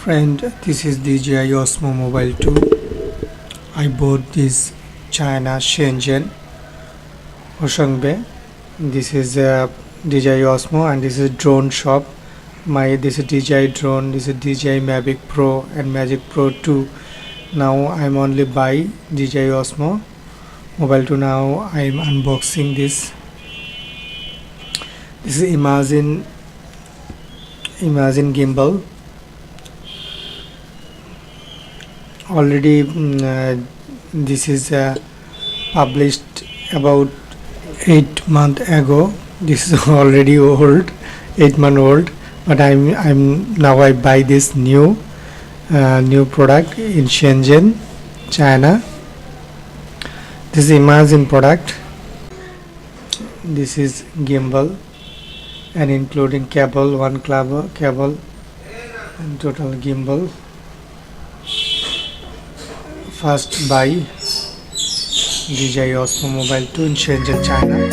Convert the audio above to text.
Friend, this is DJI Osmo Mobile 2. I bought this China Shenzhen Oshangbe. This is DJI Osmo and this is drone shop. This is DJI drone, this is DJI Mavic Pro and Mavic Pro 2. Now I'm only buy DJI Osmo Mobile 2. Now I'm unboxing this. This is Imagine gimbal. Already this is published about 8 months ago. This is already old, 8 months old, but I buy this new product in Shenzhen, China. This is Imagine product. This is gimbal and including cable, one cable and total gimbal. First buy DJI Osmo Mobile 2 in Shenzhen, China.